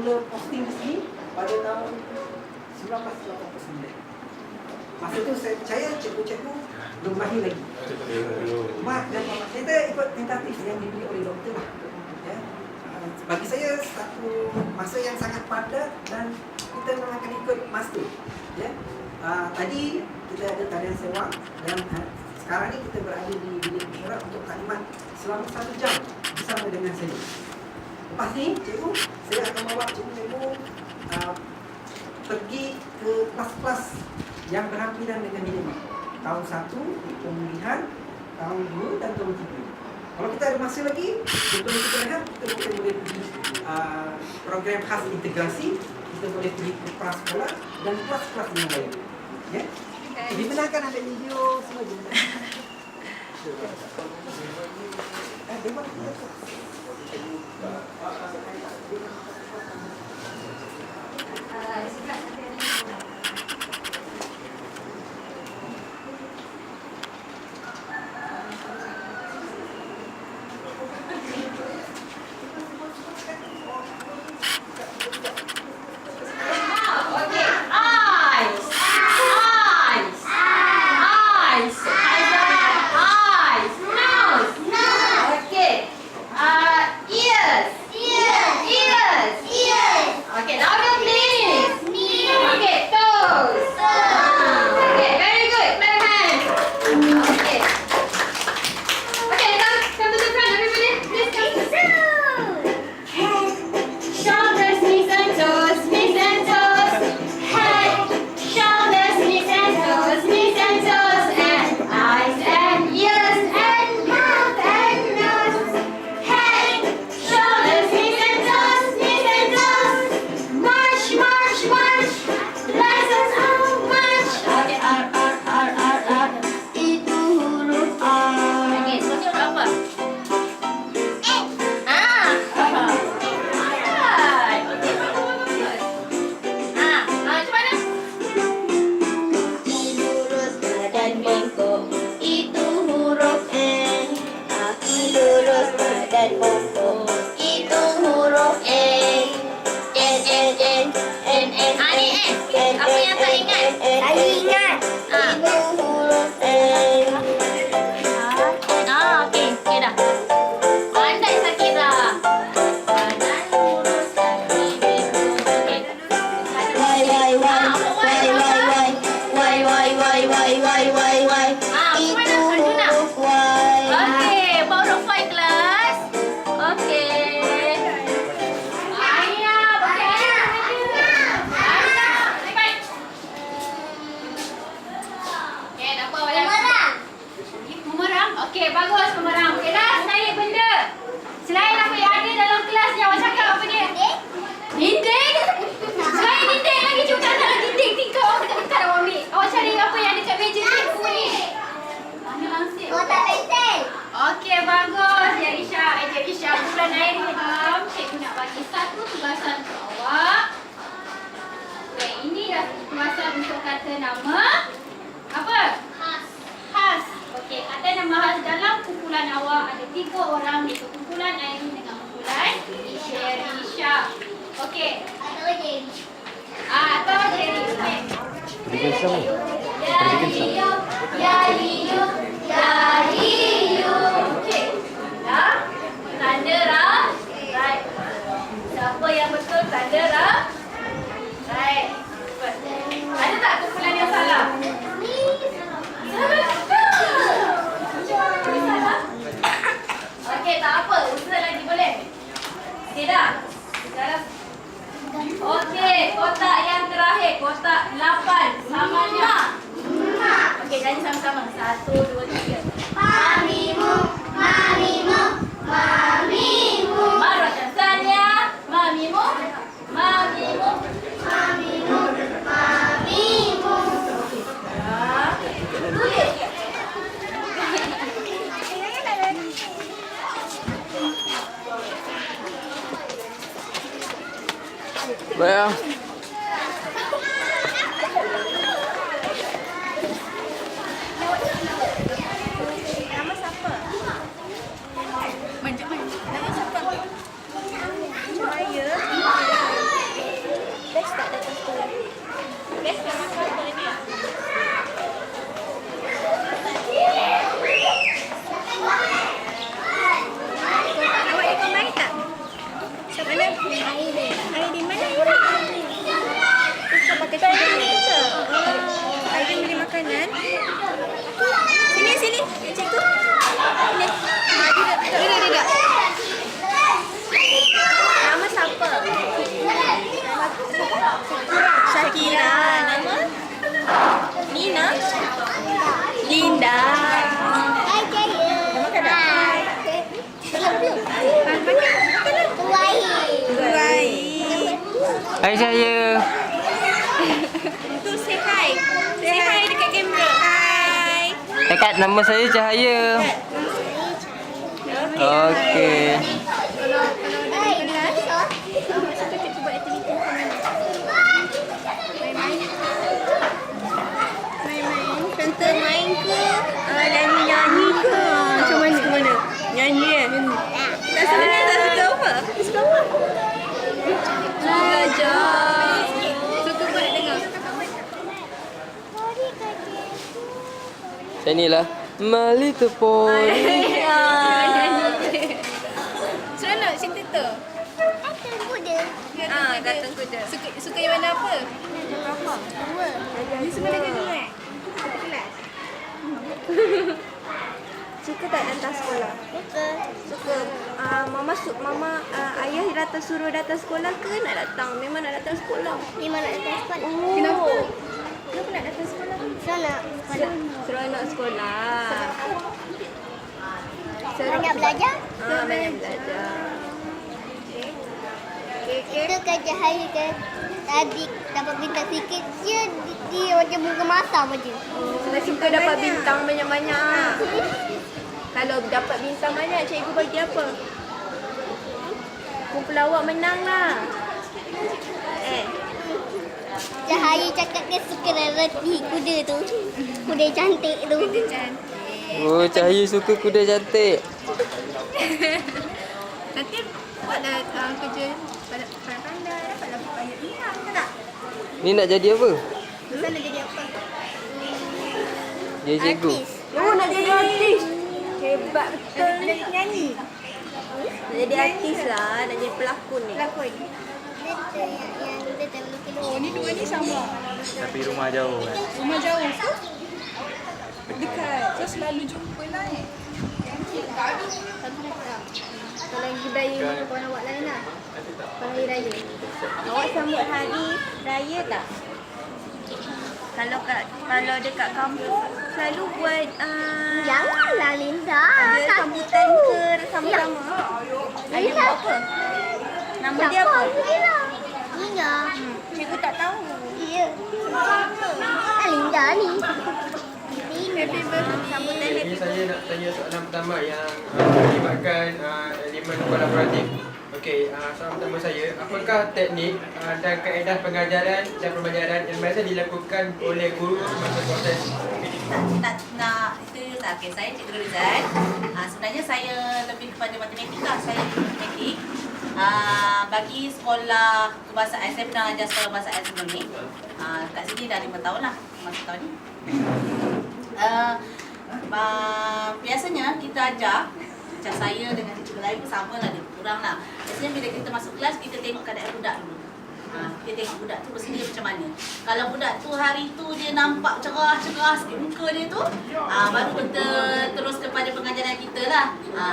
mula posting di sini pada tahun 1989. Masa tu saya percaya cikgu-cikgu belum lahir lagi. Mak dan kita ikut tentatif yang diberi oleh doktor lah. Ya. Bagi saya satu masa yang sangat padat dan kita memang akan ikut masa tu. Ya. Tadi kita ada talian sewa dan sekarang ni kita berada di bilik mesyuarat untuk taklimat selama 1 jam bersama dengan saya. Lepas ni, cikgu, saya akan bawa cikgu pergi ke kelas-kelas yang berhampiran dengan bilik mak. Tahun 1, pemulihan, tahun 2 dan tahun 3. Kalau kita ada masa lagi, kita lihat, kita boleh pergi program khas integrasi, kita boleh pergi ke prasekolah dan kelas-kelas yang lain. Ya? Dibenarkan ada video semua je. Dewan kita. Okey, bagus pemerang. Okey dah, saya benda. Selain apa yang ada dalam kelas yang awak cakap apa dia? Dinding? Selain dinding lagi juga tak ada dinding. Tingkau awak dekat-dekat awak ambil. Awak cari apa yang dekat meja cikgu ni? Mana langsir? Kotak pensel. Okey, bagus. Ya Risha, Risha. Bulan air hitam. Cikgu nak bagi satu tugasan untuk awak. Okey, ini dah tugasan untuk kata nama. Apa? Khas. Okey, kata nama khas dalam kumpulan awak ada 3 orang, iaitu kumpulan Airin dengan kumpulan Risha. Okey. Atau Jerry. Atau Jerry. Okey. Berikan sama. Yariyu. Okey. Dah. Tanda Ra. Right. Siapa yang betul tanda Ra? Right. Ada tak kumpulan yang salah? Okey, tak apa. Usaha lagi boleh? Okey dah? Sekarang. Okey, kotak yang terakhir. Kotak 8. Samanya. Okey, jadi sama-sama. 1, 2, 3. Mamimu, mamimu, mamimu. Marah Tanzania. Mamimu. Mamimu. Mamimu, mamimu. Okey, sekarang. Tulis. Baik. Nama siapa? Nama siapa? Maya. Hai Cahaya. Tu say hi. Say hi dekat kamera. Hai. Cakap nama saya Cahaya. Okey. Kalau dah kelas, kita cikgu buat aktiviti sama. Main-main. Contoh main ke? Nyanyi ke? Macam mana? Nyanyi tak suka apa? Suka apa? Belajar. Suka boleh dengar. Macam inilah. My little pony. Seronok cerita tu. Gantung kuda. Suka yang mana apa? Ni semua dah gantung satu kelas. Suka tak datang sekolah? Suka. Mama ayah datang suruh datang sekolah ke nak datang? Memang nak datang sekolah. Memang nak datang sekolah. Kenapa? Kenapa nak datang sekolah? Seronok sekolah. Seronok sekolah. Banyak belajar. Banyak belajar. Okey. Kita kerja hari ke tadi dapat bintang sikit je dia macam muka masam aja. Suka dapat bintang banyak-banyak. Kalau dapat bintang banyak, cikgu bagi apa? Kumpul awak menang lah. Cahaya cakap dia suka reti kuda tu. Kuda cantik tu. Kuda cantik. Oh, Cahaya suka kuda cantik. Nanti buatlah kerja pandai-pandai. Dapatlah banyak bintang ke tak? Ni nak jadi apa? Lusa nak jadi apa? Dia cikgu. Oh, nak jadi artis. Hebat betul. Nak nyanyi. Nak jadi artis lah. Nak jadi pelakon ni. Pelakon. Dia yang dia tak lukis. Oh, ni dua ni sama. Tapi rumah jauh kan. Rumah jauh ke? Dekat. So selalu jumpa lah Kalau lagi raya ni kawan awak lain lah. Kalau hari raya. Awak sambut hari raya tak? Kalau dekat kampung selalu buat Janganlah Linda. ada sambutan ke sama-sama. Ada buat apa? Nama dia apa? Linda. Cikgu tak tahu. Iya. Linda ni. Happy birthday. Sambutan Ini happy saya nak tanya soalan pertama yang melibatkan elemen kolaboratif. Okey, soalan pertama saya, apakah teknik dan kaedah pengajaran dan pembelajaran yang biasa dilakukan oleh guru semasa proses pendidikan? Okay, saya Cikgu Rizal. Sebenarnya saya lebih kepada matematika. Saya matematik. Bagi sekolah kebahasaan, saya pernah ajar sekolah kebahasaan sebelum ni. Kat sini dah 5 tahun lah, masa tahun ni. Biasanya kita ajar, macam saya dengan cikgu lain pun sama lah, dia kurang lah. Biasanya bila kita masuk kelas, kita tengok keadaan budak dulu. Kita tengok budak tu bersedia macam mana. Kalau budak tu hari tu dia nampak cerah-cerah sikit muka dia tu, baru kita terus kepada pengajaran kita lah.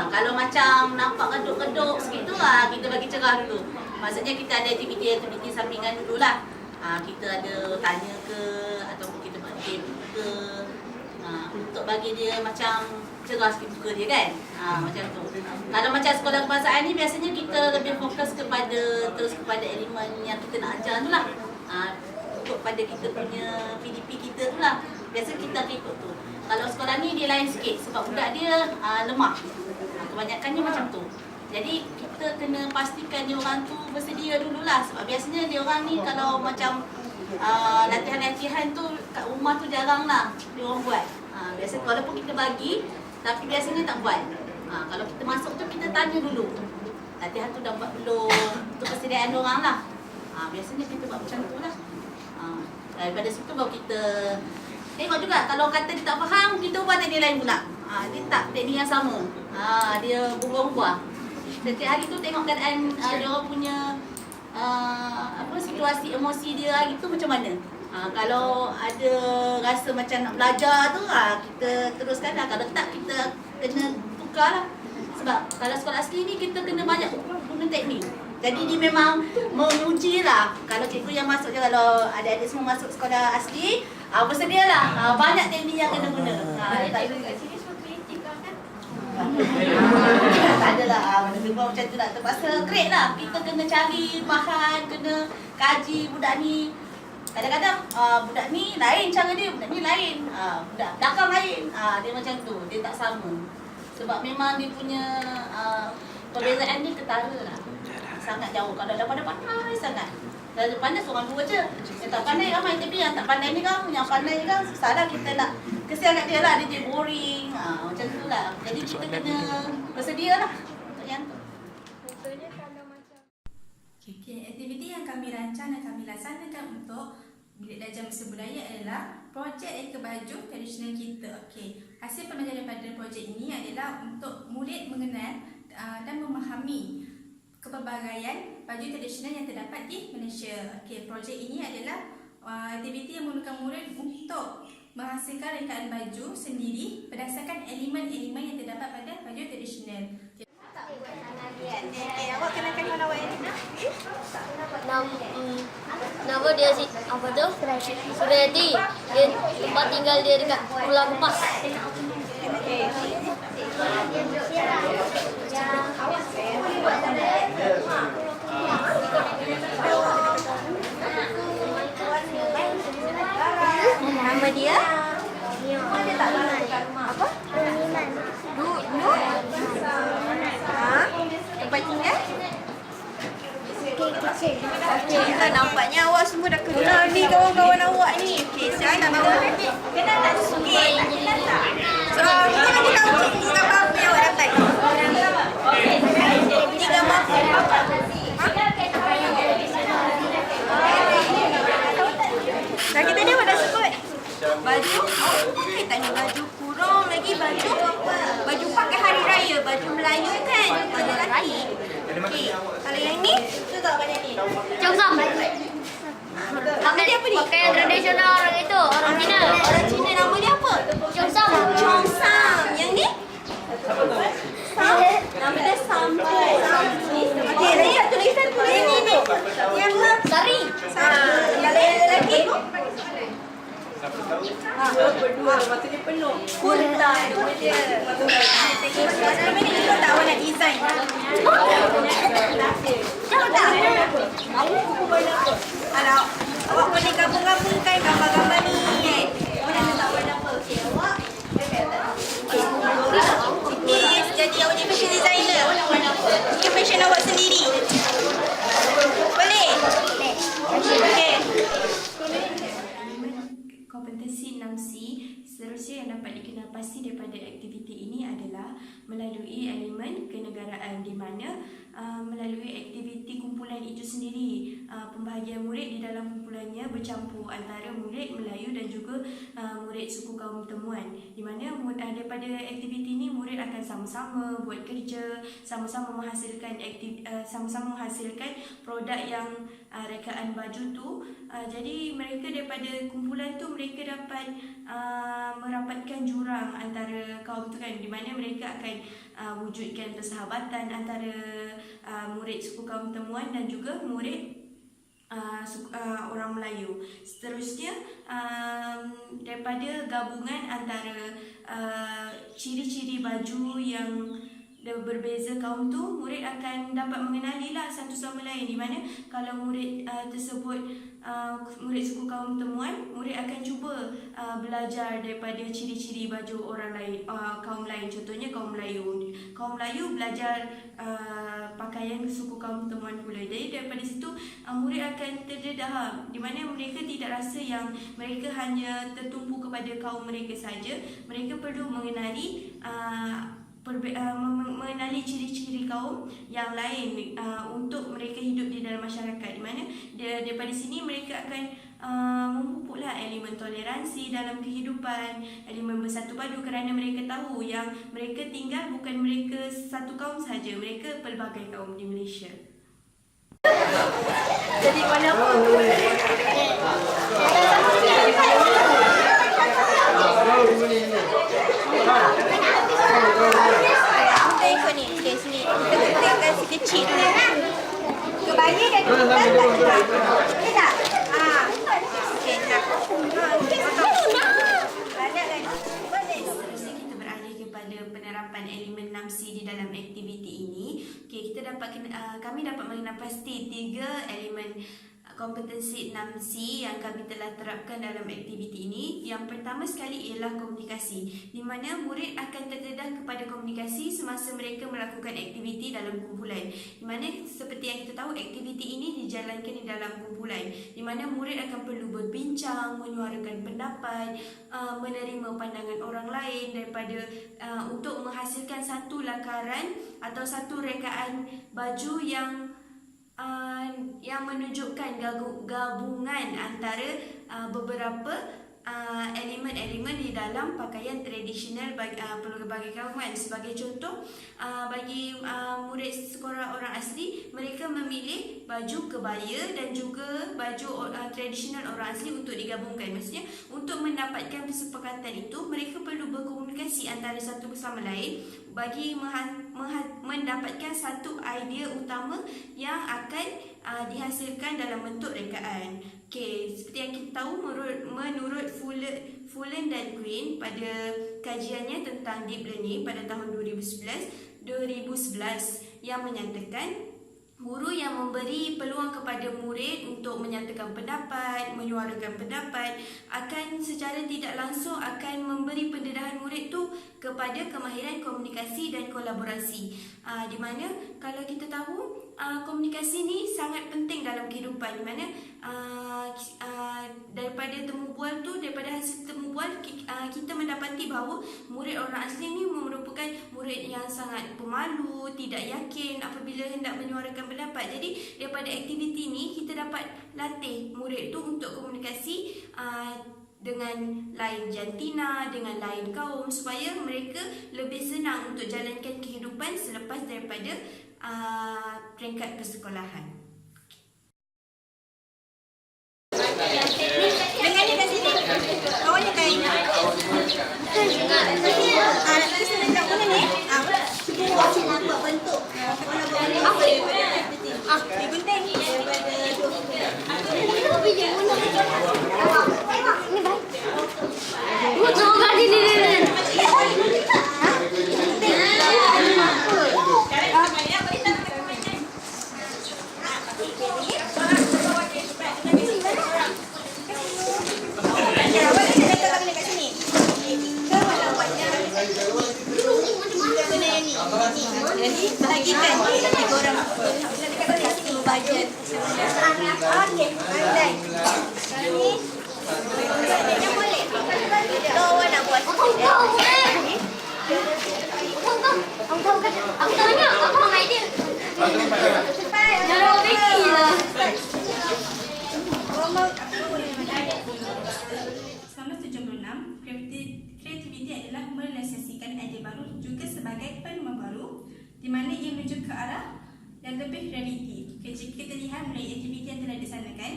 Kalau macam nampak redup-redup sikit tu, kita bagi cerah dulu. Maksudnya kita ada aktiviti sampingan dulu lah. Kita ada tanya ke, ataupun kita buat game ke, untuk bagi dia macam cerah sikit muka dia kan. Macam tu. Kalau macam sekolah kebahasaan ni biasanya kita lebih fokus terus kepada elemen yang kita nak ajar tu lah. Untuk pada kita punya PDP kita tu lah. Biasa kita ikut tu. Kalau sekolah ni dia lain sikit sebab budak dia lemah. Kebanyakannya macam tu. Jadi kita kena pastikan dia orang tu bersedia dululah. Sebab biasanya dia orang ni kalau macam latihan-latihan tu kat rumah tu jarang lah dia orang buat. Biasa walaupun kita bagi, tapi biasanya tak buat. Kalau kita masuk tu kita tanya dulu, latihan tu dah buat belum, untuk persediaan dia orang lah. Biasanya kita buat macam tu lah. Daripada situ baru kita tengok juga. Kalau kata dia tak faham, kita ubah teknik lain pula. Dia tak teknik yang sama. Dia berubah-ubah. Setiap hari tu tengok keadaan dia orang punya situasi emosi dia hari tu macam mana. Kalau ada rasa macam nak belajar tu, kita teruskan lah. Kalau tak, kita kena tukar lah. Sebab kalau sekolah asli ni kita kena banyak guna teknik. Jadi dia memang menguji lah. Kalau cikgu yang masuk je, kalau adik-adik semua masuk sekolah asli, bersedia lah. Banyak teknik yang kena guna. Cikgu kat sini semua kreatif lah kan? Tak adalah. Benda macam macam tu lah. Terpaksa create lah. Kita kena cari bahan, kena kaji budak ni. Kadang-kadang budak ni lain cara dia, budak ni lain. Budak belakang lain. Dia macam tu, dia tak sama. Sebab memang dia punya perbezaan ni ketara lah. Sangat jauh. Kalau dah pandai sangat. Dah pandai seorang dua je. Yang tak pandai ramai. Tapi yang tak pandai ni kan, yang pandai ni kan susah lah kita nak kesian kat dia lah. Dia jadi boring. Macam tu lah. Jadi kita kena bersedia lah untuk yang tu. Okay, aktiviti yang kami rancang dan kami laksanakan untuk Bilik Darjah Mesra Budaya adalah projek Reka Baju tradisional kita. Okay, hasil pembelajaran pada projek ini adalah untuk murid mengenal dan memahami kepelbagaian baju tradisional yang terdapat di Malaysia. Okay, projek ini adalah aktiviti yang menggunakan murid untuk menghasilkan rekaan baju sendiri berdasarkan elemen-elemen yang terdapat pada baju tradisional. Awak kenalkan kawan awak ini? Nama dia apa tu? Suryati. Dia tempat tinggal dia dekat Pulau Kepas. Nama dia? Dia tak tahu apa? Nur. Tempat tinggal? Okey, nampaknya awak semua dah kenal ni kawan-kawan awak ni. Okey, saya nak bawa kenal tak? Okey. So, kita nak tahu cikgu gambar apa yang awak dapat. Ini gambar apa? Dah kita ni awak dah sebut. Baju, okey tak ni baju kurung lagi baju pakai hari raya, baju Melayu kan, baju lelaki. Okey, kalau yang ni, tu tak banyak ni. Chongsam. Nama dia apa ni? Pakaian tradisional orang itu, orang Cina. Orang Cina nama dia apa? Chongsam. Chongsam. Yang ni? Sam. Nama dia Sampai. Okey, lagi satu lagi. Ni. Yang apa? Sari. Kalau yang lelaki? Berdua, maksudnya penuh. Kurta nama dia. Sekarang ni kita tak awak nak design. Tahu tak? Buku warna apa? Kalau awak boleh gabung-gabungkan gambar-gambar ni kan. Awak nak letak warna apa? Okey, awak. Yes, jadi awak jadi fashion designer. Awak nak warna apa? Ini fashion awak sendiri. Boleh? Okey. Kompetensi 6C seterusnya yang dapat dikenal pasti daripada aktiviti ini adalah melalui elemen kenegaraan, di mana melalui aktiviti kumpulan itu sendiri pembahagian murid di dalam kumpulannya bercampur antara murid Melayu dan juga murid suku kaum temuan, di mana daripada aktiviti ini murid akan sama-sama buat kerja, sama-sama menghasilkan produk yang rekaan baju tu. Jadi mereka daripada kumpulan tu mereka dapat merapatkan jurang antara kaum tu kan, di mana mereka akan wujudkan persahabatan antara murid suku kaum temuan dan juga murid orang Melayu. Seterusnya daripada gabungan antara ciri-ciri baju yang berbeza kaum tu, murid akan dapat mengenalilah satu sama lain, di mana kalau murid tersebut murid suku kaum temuan, murid akan cuba belajar daripada ciri-ciri baju orang lain, kaum lain. Contohnya kaum Melayu. Kaum Melayu belajar pakaian suku kaum temuan pula. Jadi daripada situ murid akan terdedah, di mana mereka tidak rasa yang mereka hanya tertumpu kepada kaum mereka saja. Mereka perlu mengenali mengenali ciri-ciri kaum yang lain untuk mereka hidup di dalam masyarakat, di mana daripada sini mereka akan memupuklah elemen toleransi dalam kehidupan, elemen bersatu padu, kerana mereka tahu yang mereka tinggal bukan mereka satu kaum saja, mereka pelbagai kaum di Malaysia. Jadi warna apa? Kita ikut ni. Okay, sini. Kita ketikkan si kecil dulu. Kebagi dan kebukan tak juga. Okey tak? Okey, nak. Okey, Seterusnya kita beralih kepada penerapan elemen 6C di dalam aktiviti ini, kita kami dapat mengenal pasti 3 elemen kompetensi 6C yang kami telah terapkan dalam aktiviti ini. Yang pertama sekali ialah komunikasi, di mana murid akan terdedah kepada komunikasi semasa mereka melakukan aktiviti dalam kumpulan. Di mana seperti yang kita tahu, aktiviti ini dijalankan di dalam kumpulan, di mana murid akan perlu berbincang, menyuarakan pendapat, menerima pandangan orang lain daripada untuk menghasilkan satu lakaran atau satu rekaan baju yang menunjukkan gabungan antara beberapa elemen-elemen di dalam pakaian tradisional pelbagai kaum. Sebagai contoh, bagi murid sekolah orang asli, mereka memilih baju kebaya dan juga baju tradisional orang asli untuk digabungkan. Maksudnya, untuk mendapatkan kesepakatan itu, mereka perlu berkomunikasi antara satu sama lain bagi mendapatkan satu idea utama yang akan dihasilkan dalam bentuk rekaan. Seperti yang kita tahu, menurut Fullen dan Quinn pada kajiannya tentang deep learning pada tahun 2011 yang menyatakan guru yang memberi peluang kepada murid untuk menyatakan pendapat, menyuarakan pendapat, akan secara tidak langsung akan memberi pendedahan murid tu kepada kemahiran komunikasi dan kolaborasi. Di mana kalau kita tahu komunikasi ni sangat penting dalam kehidupan, di mana daripada hasil temu bual kita mendapati bahawa murid orang asli ni merupakan murid yang sangat pemalu, tidak yakin apabila hendak menyuarakan pendapat. Jadi daripada aktiviti ni kita dapat latih murid tu untuk komunikasi dengan lain jantina, dengan lain kaum, supaya mereka lebih senang untuk jalankan kehidupan selepas daripada peringkat persekolahan. Dengarnya kat sini. Bawahnya kain. Nak tulis dekat mana ni? Nak buat bentuk. Apa ni? Digunting. Jadi bahagikan 3 orang. Kita bahagian. Okey, pandai. Sekarang ni dia boleh. Kalau awak nak buat Aku tahu kan? Aku tahu idea. Jangan Becky lah. 1976, kreativiti adalah merealisasikan idea baru juga sebagai penemu baru, di mana ia menuju ke arah yang lebih realiti. Jika kita lihat melalui aktiviti yang telah dilaksanakan,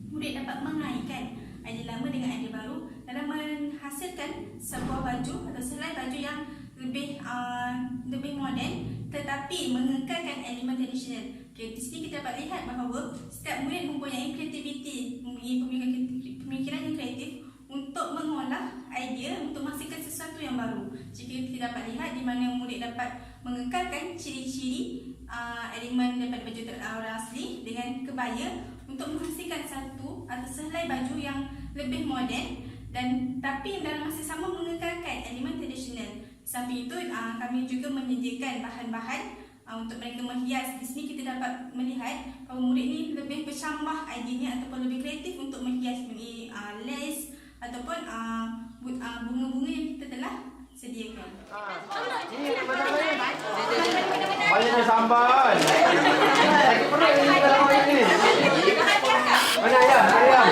murid dapat mengaitkan idea lama dengan idea baru dalam menghasilkan sebuah baju atau selai baju yang lebih moden tetapi mengekalkan elemen tradisional. Di sini kita dapat lihat bahawa setiap murid mempunyai kreativiti, mempunyai pemikiran yang kreatif untuk mengolah idea untuk menghasilkan sesuatu yang baru. Jika kita dapat lihat di mana murid dapat mengekalkan ciri-ciri elemen daripada baju orang asli dengan kebaya untuk menghasilkan satu atau sehelai baju yang lebih moden dan tapi dalam masa sama mengekalkan elemen tradisional. Samping itu kami juga menyediakan bahan-bahan untuk mereka menghias. Di sini kita dapat melihat bahawa murid ni lebih bercambah idenya ataupun lebih kreatif untuk menghias ini lace ataupun bunga-bunga yang kita telah sediakan. Banyak sambal. Saya perlu ini dalam ini. Mana ayam? Ayam.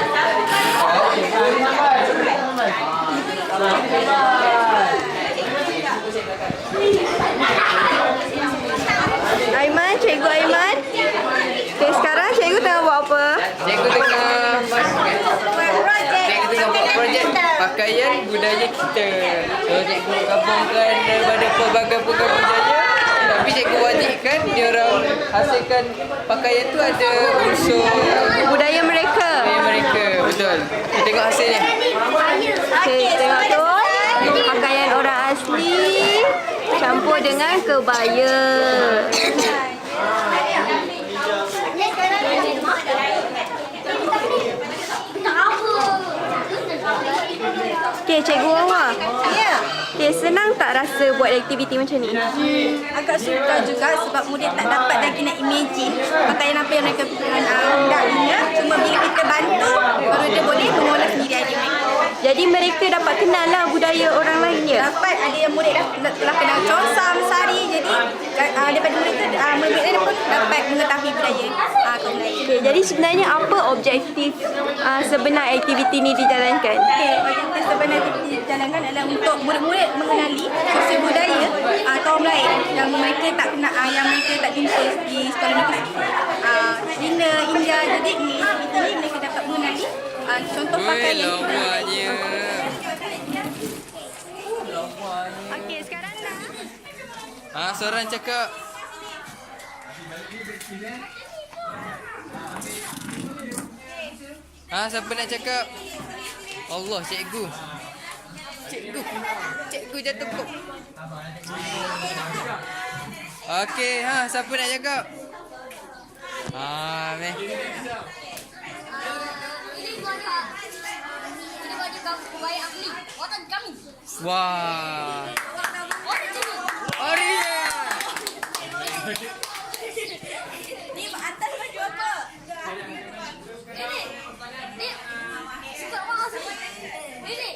Aiman, Cikgu Aiman. Okay, sekarang cikgu tengah buat apa? Cikgu tengah buat projek pakaian budaya kita. So cikgu gabungkan daripada pelbagai budaya, tapi cikgu wajibkan dia orang hasilkan pakaian tu ada unsur Budaya mereka. betul. Kita tengok hasilnya. Okay, tengok tu. Pakaian orang asli. campur dengan kebaya. Okey, Cikgu Wawa. Ya. Okey, senang tak rasa buat aktiviti macam ni? Agak sukar juga sebab murid tak dapat lagi nak imagine pakaian apa yang mereka hendak punya. Cuma bila kita bantu, baru dia boleh mengolah sendiri idea mereka. Jadi mereka dapat kenal lah budaya orang lain ya? Dapat ada yang murid telah kenal Chonsam, Sari. Jadi daripada murid tu, murid lain pun dapat mengetahui budaya kaum lain. Okay, jadi sebenarnya apa objektif sebenar aktiviti ni dijalankan? Okey, objektif sebenar dijalankan adalah untuk murid-murid mengenali sosial budaya kaum lain yang mereka tak kenal, yang mereka tak jumpa di sekolah negeri. China, India, jadi ni aktiviti ni mereka dapat mengenali contoh pakaian. Okey, sekarang dah. Seorang cakap. Siapa nak cakap? Allah, cikgu. Cikgu jatuh kok. Okey, siapa nak cakap? Meh. Ini baju kebaya asli. Watan kami. Wah. Original. Ni atas baju apa? Ini suka banget sih. Ini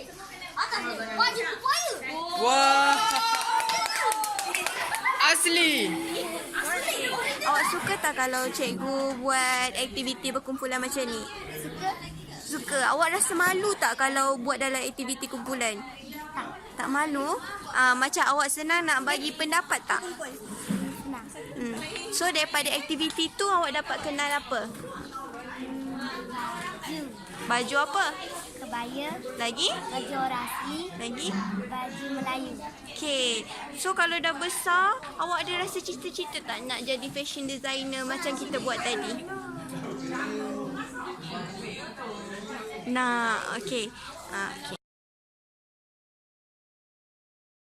atas ni baju kebaya. Wah. Asli. Awak suka tak kalau cikgu buat aktiviti berkumpulan macam ni? Suka. Awak rasa malu tak kalau buat dalam aktiviti kumpulan? Tak malu? Macam awak senang nak bagi pendapat tak? So daripada aktiviti tu awak dapat kenal apa? Baju apa? Kebaya. Lagi? Baju orang asli. Lagi? Baju Melayu. Okay. So kalau dah besar, awak ada rasa cita-cita tak nak jadi fashion designer macam kita buat tadi? Nak. Okay. Okay.